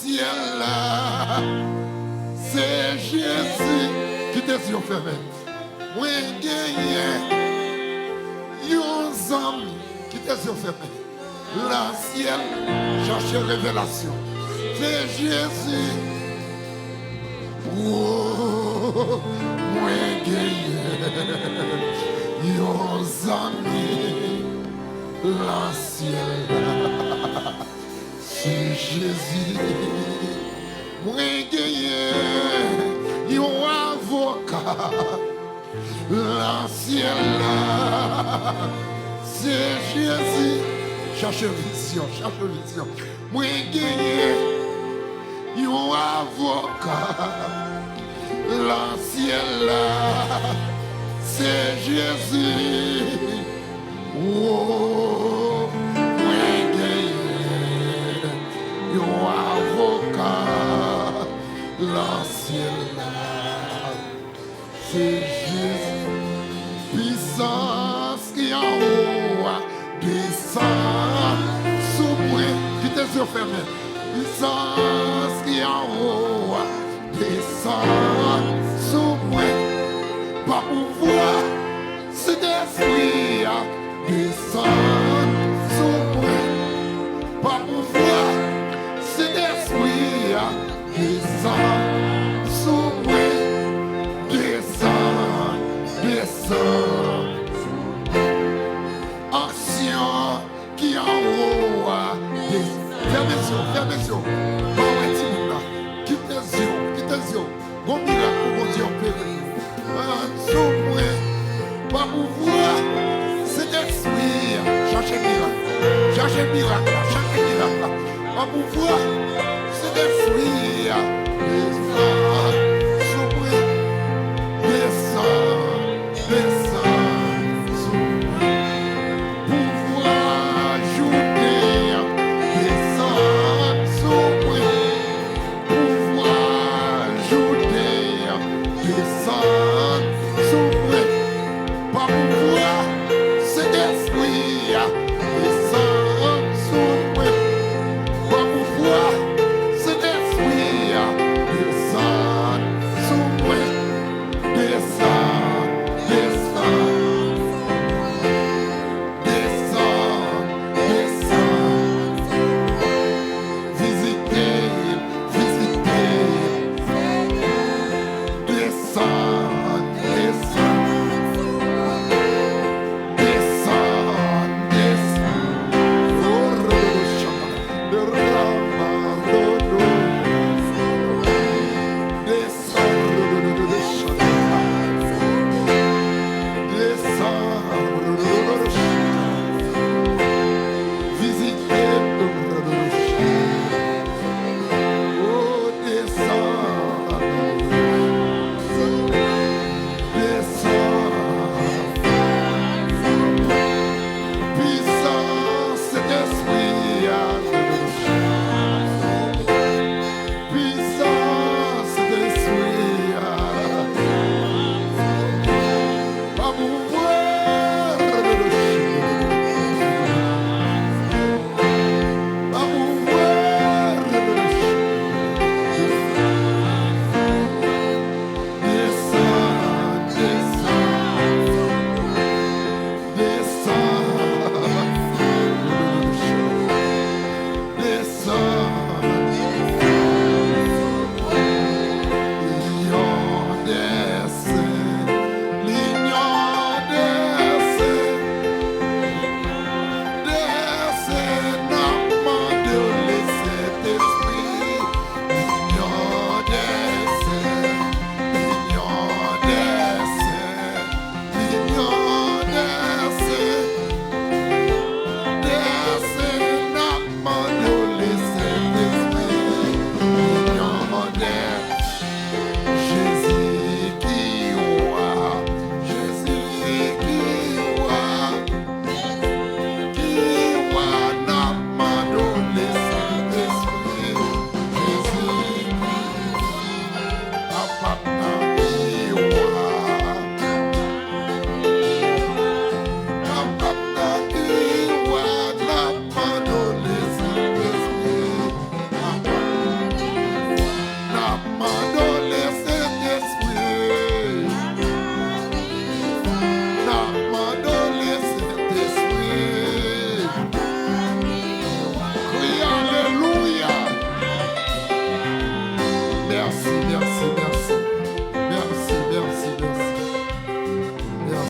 ciel là, c'est Jésus qui te yeux fermés. Mwen genye, yon Zanmi qui te yeux fermés. La ciel cherche révélation. C'est Jésus. Oh, mwen genye, yon Zanmi. La ciel, c'est Jésus. Mwen genye, yon avocat. La ciel, c'est Jésus. Cherche vision, cherche vision. Mwen genye, yon avocat. La ciel, c'est Jésus. Oh, mwen genye, yon avocat. La ciel, c'est Jésus. Puissance qui en haut, Desann sous moi, qui tes yeux fermés. Puissance qui en haut, Desann sous moi. Pas pouvoir, c'est d'esprit, Desann sous moi. Pas pouvoir, c'est d'esprit, Desann sous moi. Desann, Desann. Onksyon qui en haut. Fermez les yeux. Bon, quitte les yeux. Bon miracle, bon Dieu, opéré. Sous moi, pas pouvoir, c'est d'esprit. Cherchez miracle. Pas pouvoir, c'est d'esprit.